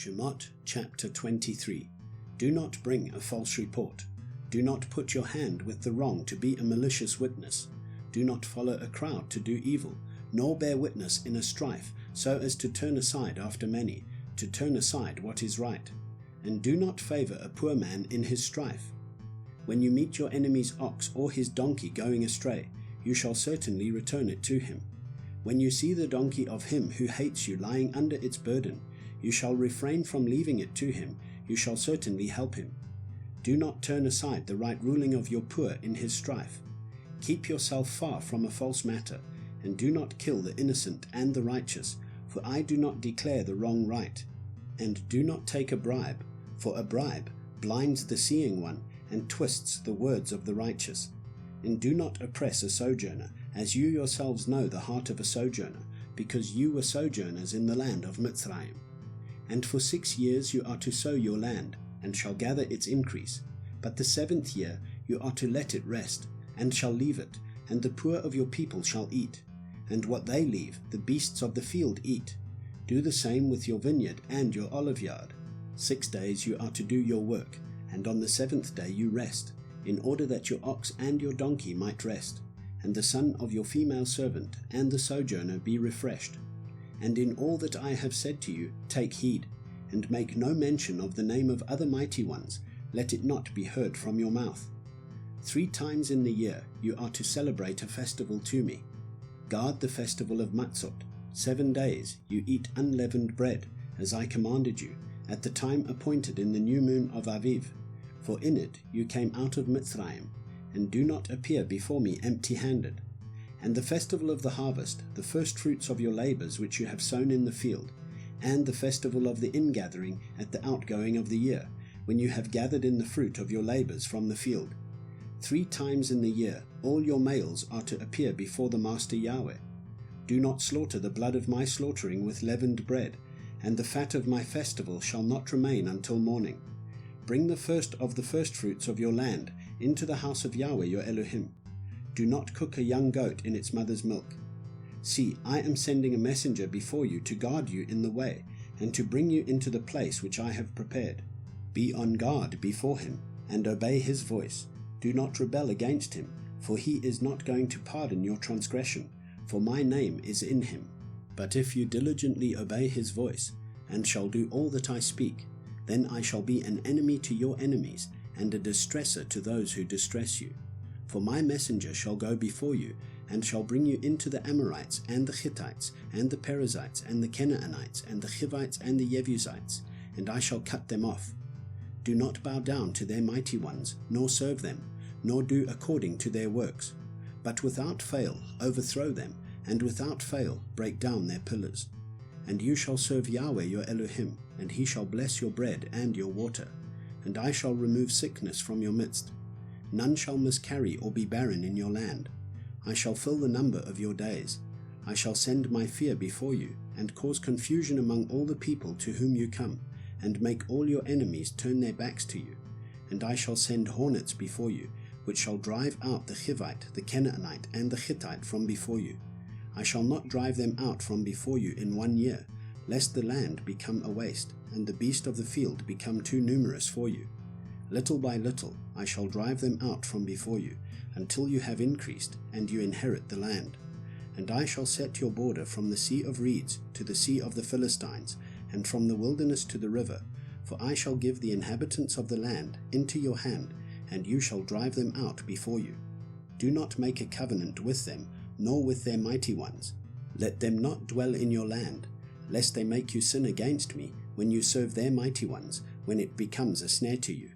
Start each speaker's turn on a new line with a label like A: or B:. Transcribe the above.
A: Shemoth chapter 23. Do not bring a false report. Do not put your hand with the wrong to be a malicious witness. Do not follow a crowd to do evil, nor bear witness in a strife, so as to turn aside after many, to turn aside what is right. And do not favor a poor man in his strife. When you meet your enemy's ox or his donkey going astray, you shall certainly return it to him. When you see the donkey of him who hates you lying under its burden, you shall refrain from leaving it to him, you shall certainly help him. Do not turn aside the right ruling of your poor in his strife. Keep yourself far from a false matter, and do not kill the innocent and the righteous, for I do not declare the wrong right. And do not take a bribe, for a bribe blinds the seeing one and twists the words of the righteous. And do not oppress a sojourner, as you yourselves know the heart of a sojourner, because you were sojourners in the land of Mitzrayim. And for 6 years you are to sow your land, and shall gather its increase. But the 7th year you are to let it rest, and shall leave it, and the poor of your people shall eat. And what they leave, the beasts of the field eat. Do the same with your vineyard and your olive yard. 6 days you are to do your work, and on the 7th day you rest, in order that your ox and your donkey might rest, and the son of your female servant and the sojourner be refreshed. And in all that I have said to you, take heed, and make no mention of the name of other mighty ones, let it not be heard from your mouth. 3 times in the year you are to celebrate a festival to me. Guard the festival of Matzot. 7 days you eat unleavened bread, as I commanded you, at the time appointed in the new moon of Aviv. For in it you came out of Mitzrayim, and do not appear before me empty-handed. And the festival of the harvest, the first fruits of your labors which you have sown in the field, and the festival of the ingathering at the outgoing of the year, when you have gathered in the fruit of your labors from the field. 3 times in the year all your males are to appear before the Master Yahweh. Do not slaughter the blood of my slaughtering with leavened bread, and the fat of my festival shall not remain until morning. Bring the first of the firstfruits of your land into the house of Yahweh your Elohim. Do not cook a young goat in its mother's milk. See, I am sending a messenger before you to guard you in the way, and to bring you into the place which I have prepared. Be on guard before him, and obey his voice. Do not rebel against him, for he is not going to pardon your transgression, for my name is in him. But if you diligently obey his voice, and shall do all that I speak, then I shall be an enemy to your enemies, and a distresser to those who distress you. For my messenger shall go before you, and shall bring you into the Amorites, and the Hittites, and the Perizzites, and the Canaanites, and the Hivites, and the Jebusites, and I shall cut them off. Do not bow down to their mighty ones, nor serve them, nor do according to their works, but without fail overthrow them, and without fail break down their pillars. And you shall serve Yahweh your Elohim, and he shall bless your bread and your water, and I shall remove sickness from your midst. None shall miscarry or be barren in your land. I shall fill the number of your days. I shall send my fear before you, and cause confusion among all the people to whom you come, and make all your enemies turn their backs to you. And I shall send hornets before you, which shall drive out the Hivite, the Canaanite, and the Hittite from before you. I shall not drive them out from before you in 1 year, lest the land become a waste, and the beast of the field become too numerous for you. Little by little I shall drive them out from before you, until you have increased, and you inherit the land. And I shall set your border from the sea of reeds to the sea of the Philistines, and from the wilderness to the river, for I shall give the inhabitants of the land into your hand, and you shall drive them out before you. Do not make a covenant with them, nor with their mighty ones. Let them not dwell in your land, lest they make you sin against me when you serve their mighty ones, when it becomes a snare to you.